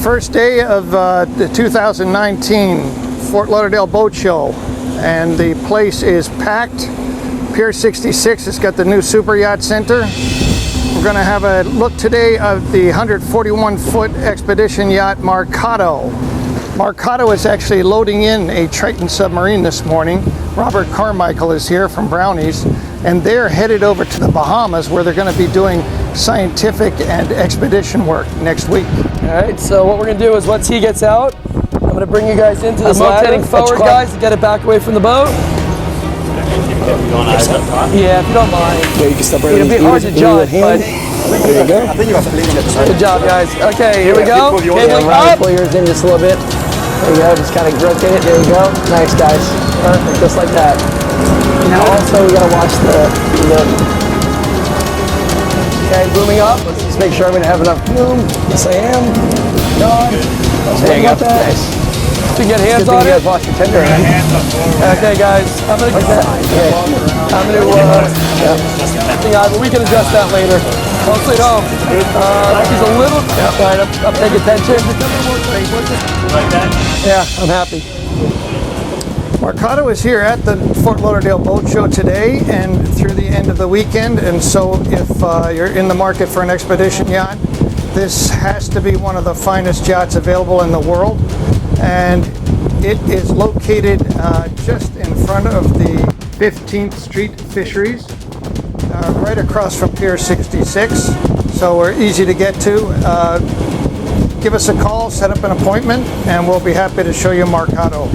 First day of the 2019 Fort Lauderdale Boat Show, and the place is packed. Pier 66 has got the new Super Yacht Center. We're going to have a look today of the 141-foot Expedition Yacht MARCATO. MARCATO is actually loading in a Triton submarine this morning. Robert Carmichael is here from Brownies, and they're headed over to the Bahamas, where they're going to be doing scientific and expedition work next week. All right, so what we're going to do is once he gets out, I'm going to bring you guys into this ladder. Rotating forward, guys, to get it back away from the boat. Yeah, if you don't mind. Yeah, you can step right. It'll be hard to judge, but there you go. I think you have to lean it. Good job, guys. Okay, here we go. Yeah, pull yours in just a little bit. There you go. Just kind of rotate it. There you go. Nice, guys. Perfect. Just like that. Now, also, we gotta watch the. Okay, booming up. Let's just make sure I'm gonna have enough room. Yes, I am. Done. There you go. Nice. You can get hands on it. You guys lost your tender. Okay, guys. I'm gonna. We can adjust that later. Mostly at home. She's a little. Right, I'm paying attention. Like that? Yeah, I'm happy. MARCATO is here at the Fort Lauderdale Boat Show today and through the end of the weekend, and so if you're in the market for an expedition yacht, this has to be one of the finest yachts available in the world, and it is located just in front of the 15th Street Fisheries, right across from Pier 66, so we're easy to get to. Give us a call, set up an appointment, and we'll be happy to show you MARCATO.